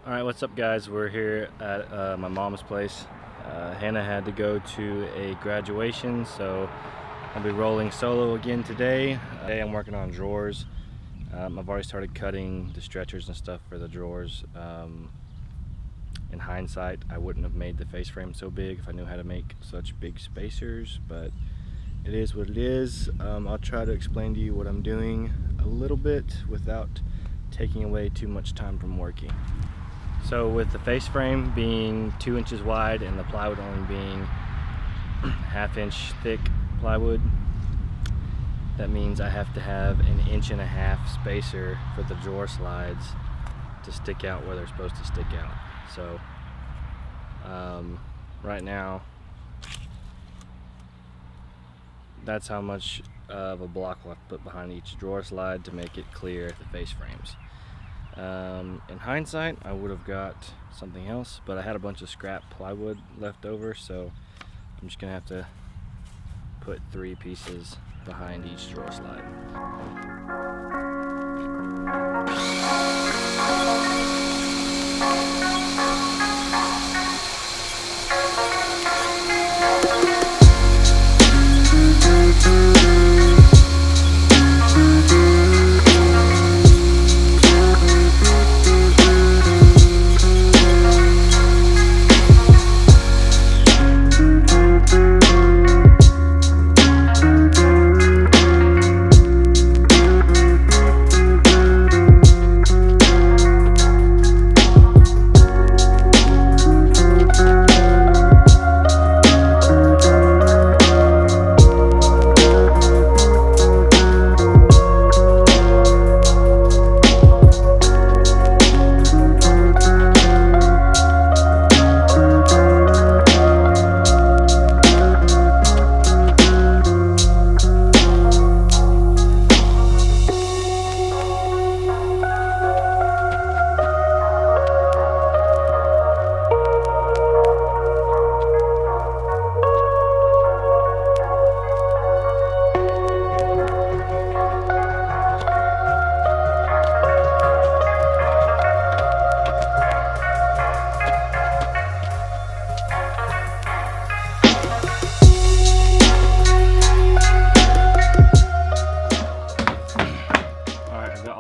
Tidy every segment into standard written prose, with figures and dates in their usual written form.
Alright, what's up guys? We're here at my mom's place. Hannah had to go to a graduation, so I'll be rolling solo again today. Today I'm working on drawers. I've already started cutting the stretchers and stuff for the drawers. In hindsight, I wouldn't have made the face frame so big if I knew how to make such big spacers, but it is what it is. I'll try to explain to you what I'm doing a little bit without taking away too much time from working. So with the face frame being 2 inches wide and the plywood only being 1/2 inch thick plywood, that means I have to have an 1.5 inch spacer for the drawer slides to stick out where they're supposed to stick out. So right now, that's how much of a block I'll put behind each drawer slide to make it clear the face frames. In hindsight, I would have got something else, but I had a bunch of scrap plywood left over, so I'm just gonna have to put 3 pieces behind each drawer slide.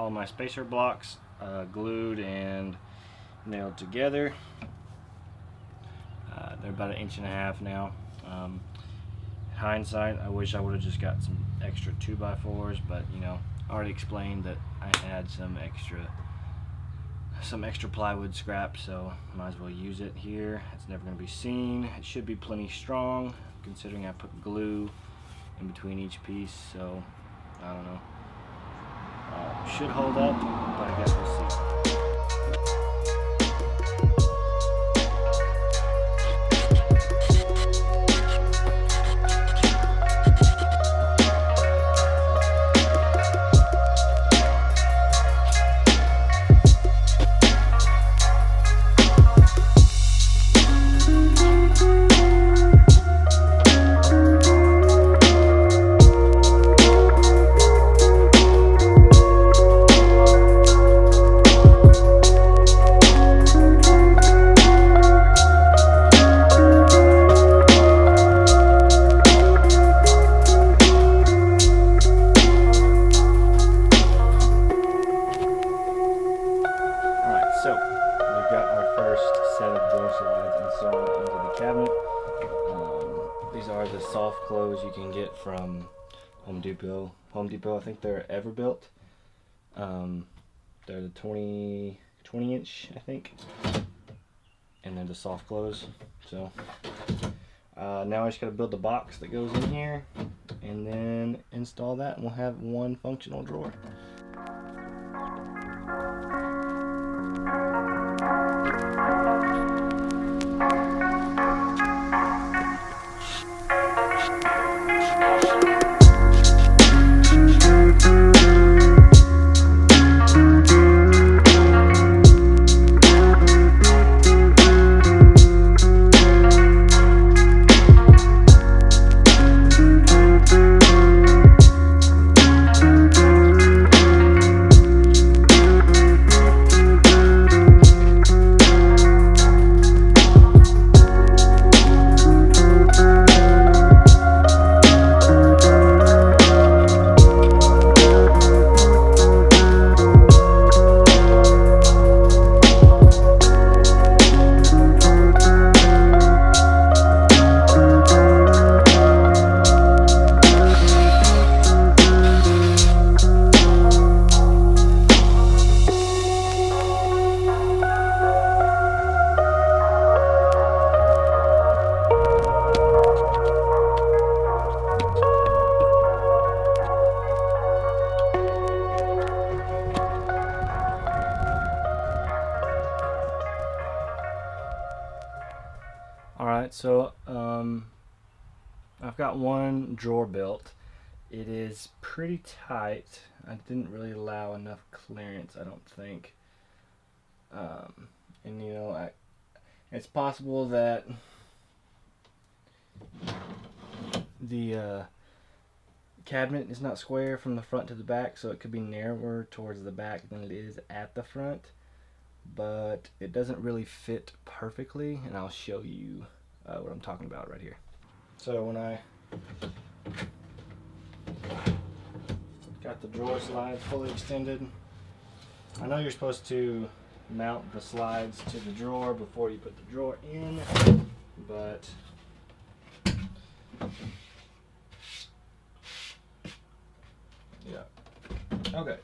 My spacer blocks glued and nailed together. They're about 1.5 inches now. In hindsight, I wish I would have just got some extra 2x4s, but you know, I already explained that I had some extra plywood scrap, so might as well use it here. It's never going to be seen. It should be plenty strong, considering I put glue in between each piece, so I don't know. Should hold up, but I guess we'll see. These are the soft close you can get from Home Depot. I think they're Everbuilt. They're the 20 inch, I think, and they're the soft close. So now I just got to build the box that goes in here and then install that, and we'll have one functional drawer. Alright, so I've got one drawer built. It is pretty tight. I didn't really allow enough clearance, I don't think. And you know, it's possible that the cabinet is not square from the front to the back, so it could be narrower towards the back than it is at the front, but it doesn't really fit perfectly, and I'll show you what I'm talking about right here. So when I got the drawer slides fully extended, I know you're supposed to mount the slides to the drawer before you put the drawer in, but yeah. Okay.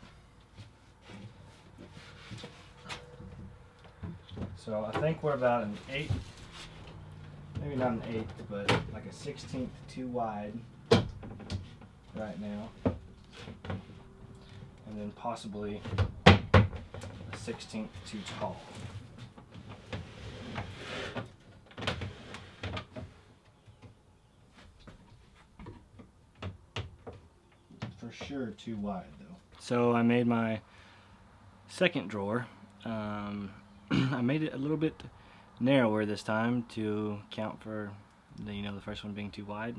So I think we're about an 8th, maybe not an 8th, but like a 16th too wide right now. And then possibly a 16th too tall. For sure too wide though. So I made my second drawer. I made it a little bit narrower this time to account for the first one being too wide,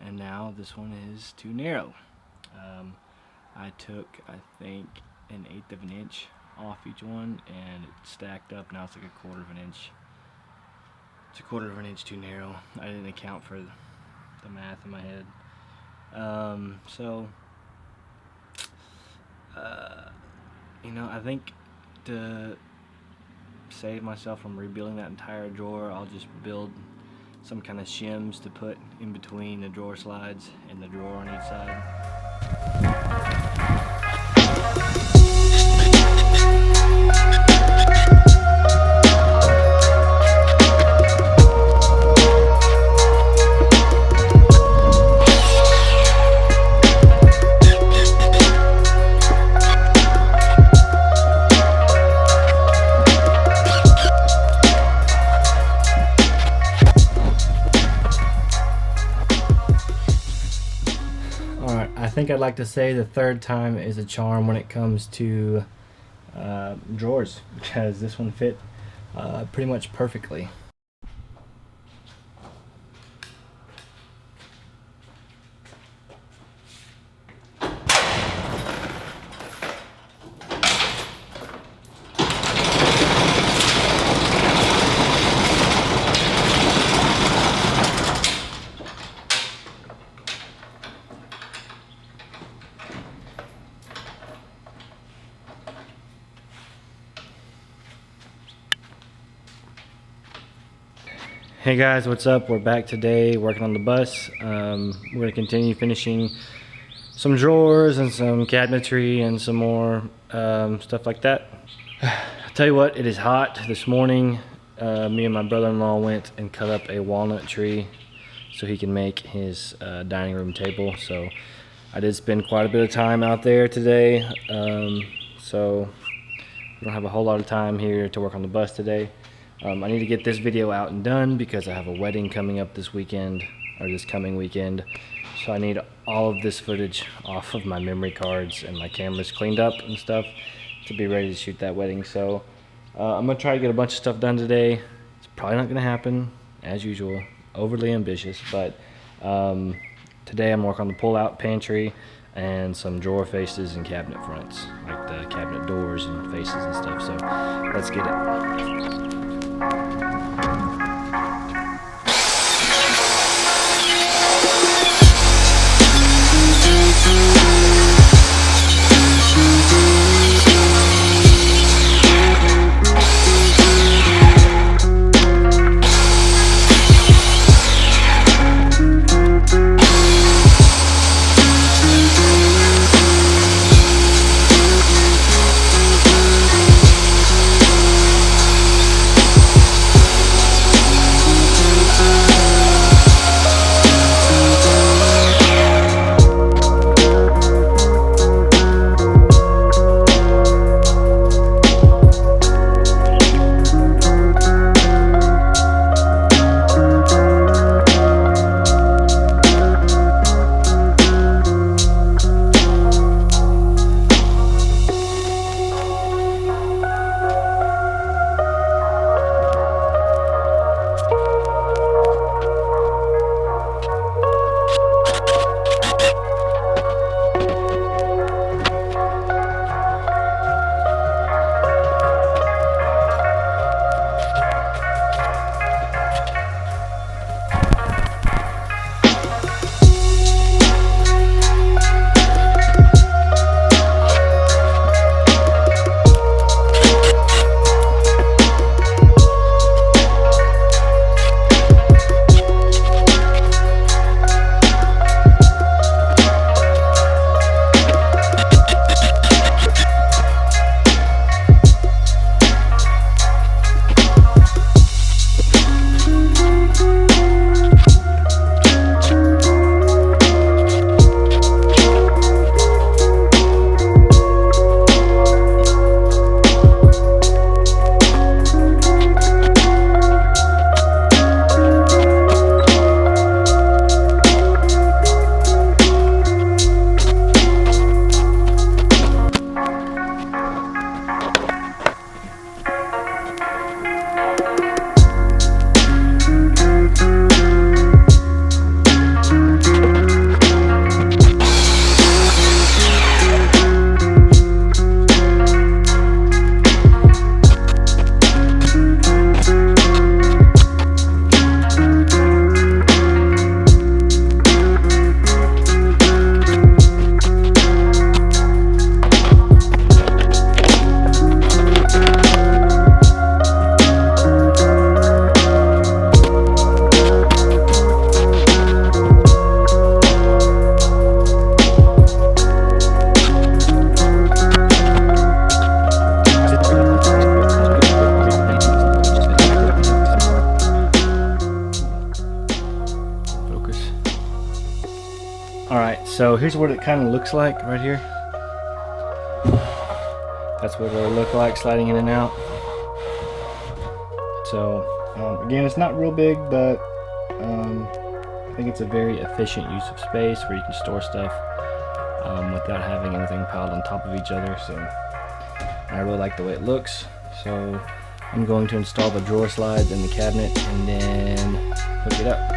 and now this one is too narrow. I took, I think, an 1/8 of an inch off each one, and it stacked up. Now it's like a 1/4 of an inch. It's a 1/4 of an inch too narrow. I didn't account for the math in my head. I think to save myself from rebuilding that entire drawer, I'll just build some kind of shims to put in between the drawer slides and the drawer on each side. I think I'd like to say the third time is a charm when it comes to drawers, because this one fit pretty much perfectly. Hey guys, what's up? We're back today working on the bus. We're going to continue finishing some drawers and some cabinetry and some more stuff like that. I'll tell you what, it is hot. This morning me and my brother-in-law went and cut up a walnut tree so he can make his dining room table. So I did spend quite a bit of time out there today. So we don't have a whole lot of time here to work on the bus today. I need to get this video out and done because I have a wedding coming up this weekend, or this coming weekend. So I need all of this footage off of my memory cards and my cameras cleaned up and stuff to be ready to shoot that wedding. So I'm gonna try to get a bunch of stuff done today. It's probably not gonna happen, as usual, overly ambitious, but today I'm working on the pull-out pantry and some drawer faces and cabinet fronts, like the cabinet doors and faces and stuff. So let's get it. So here's what it kind of looks like right here. That's what it'll look like sliding in and out. So again, it's not real big, but I think it's a very efficient use of space where you can store stuff without having anything piled on top of each other. So I really like the way it looks. So I'm going to install the drawer slides in the cabinet and then hook it up.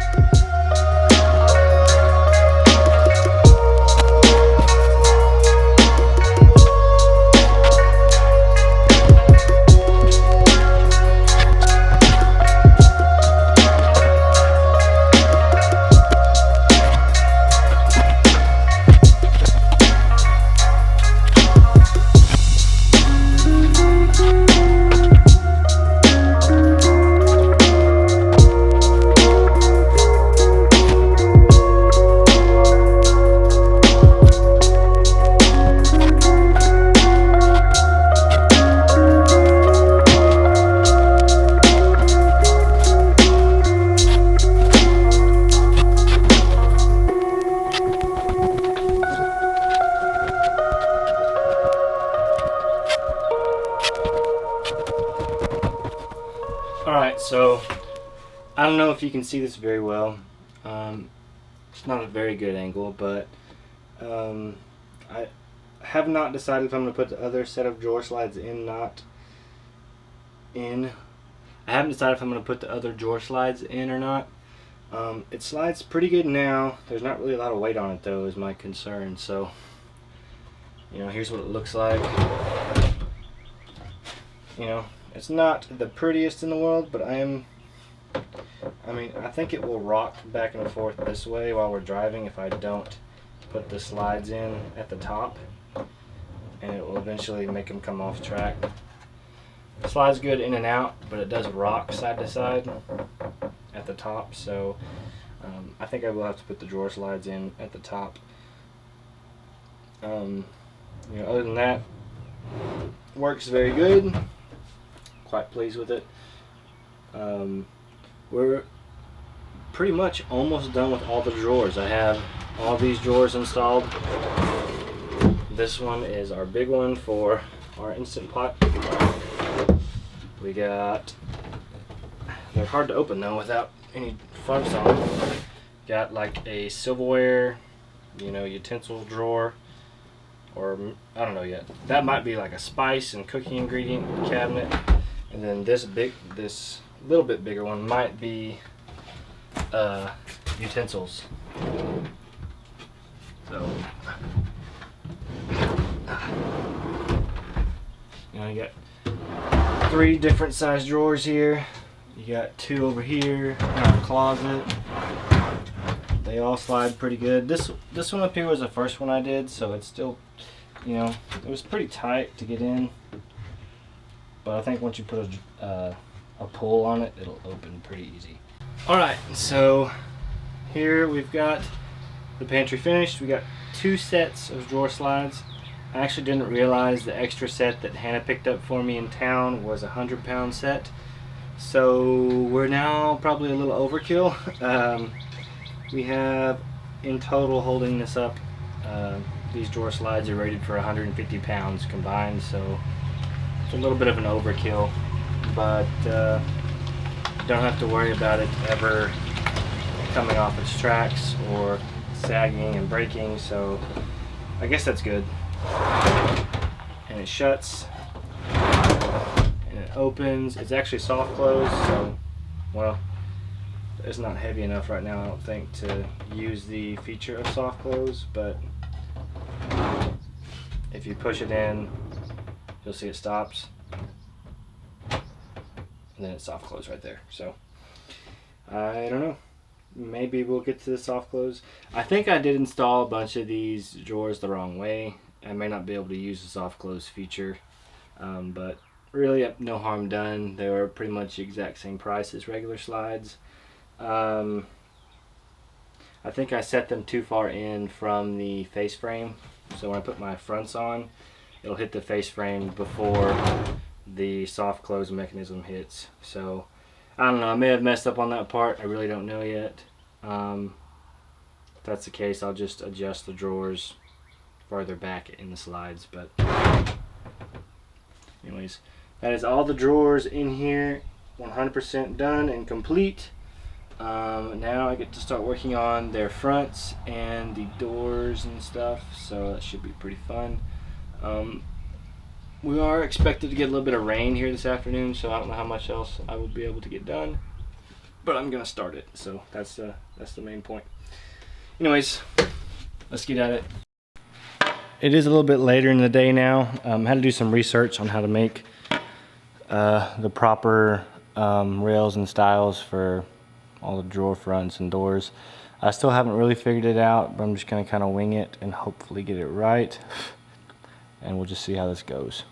Alright, so I don't know if you can see this very well. It's not a very good angle, but I have not decided if I'm going to put the other set of drawer slides in, not in. I haven't decided if I'm going to put the other drawer slides in or not. It slides pretty good now. There's not really a lot of weight on it though, is my concern. So, you know, here's what it looks like. You know, it's not the prettiest in the world, but I think it will rock back and forth this way while we're driving if I don't put the slides in at the top, and it will eventually make them come off track. It slides good in and out, but it does rock side to side at the top, so I think I will have to put the drawer slides in at the top. You know, other than that, works very good. Quite pleased with it. We're pretty much almost done with all the drawers. I have all these drawers installed. This one is our big one for our Instant Pot. We got, they're hard to open though without any fronts on. Got like a silverware, you know, utensil drawer, or I don't know yet. That might be like a spice and cooking ingredient cabinet. And then this little bit bigger one might be utensils. So, you know, you got 3 different size drawers here. You got 2 over here in our closet. They all slide pretty good. This one up here was the first one I did, so it's still, you know, it was pretty tight to get in. But I think once you put a pull on it, it'll open pretty easy. Alright, so here we've got the pantry finished. We got 2 sets of drawer slides. I actually didn't realize the extra set that Hannah picked up for me in town was a 100-pound set. So we're now probably a little overkill. We have in total, holding this up, these drawer slides are rated for 150 pounds combined, so it's a little bit of an overkill, but don't have to worry about it ever coming off its tracks or sagging and breaking, so I guess that's good. And it shuts and it opens. It's actually soft close, so, well, it's not heavy enough right now, I don't think, to use the feature of soft close, but if you push it in, you'll see it stops, and then it's soft close right there. So I don't know, maybe we'll get to the soft close. I think I did install a bunch of these drawers the wrong way. I may not be able to use the soft close feature, but really no harm done. They were pretty much the exact same price as regular slides. I think I set them too far in from the face frame, so when I put my fronts on, it'll hit the face frame before the soft close mechanism hits. So I don't know, I may have messed up on that part. I really don't know yet. that's the case, I'll just adjust the drawers farther back in the slides. But anyways, that is all the drawers in here, 100% done and complete. Now I get to start working on their fronts and the doors and stuff, so that should be pretty fun. We are expected to get a little bit of rain here this afternoon, so I don't know how much else I will be able to get done, but I'm gonna start it, so that's the main point. Anyways, let's get at it. It is a little bit later in the day now. I had to do some research on how to make the proper rails and styles for all the drawer fronts and doors. I still haven't really figured it out, but I'm just gonna kind of wing it and hopefully get it right. And we'll just see how this goes.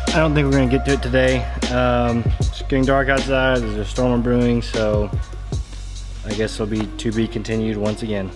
I don't think we're gonna get to it today. It's getting dark outside, there's a storm brewing, so I guess it'll be to be continued once again.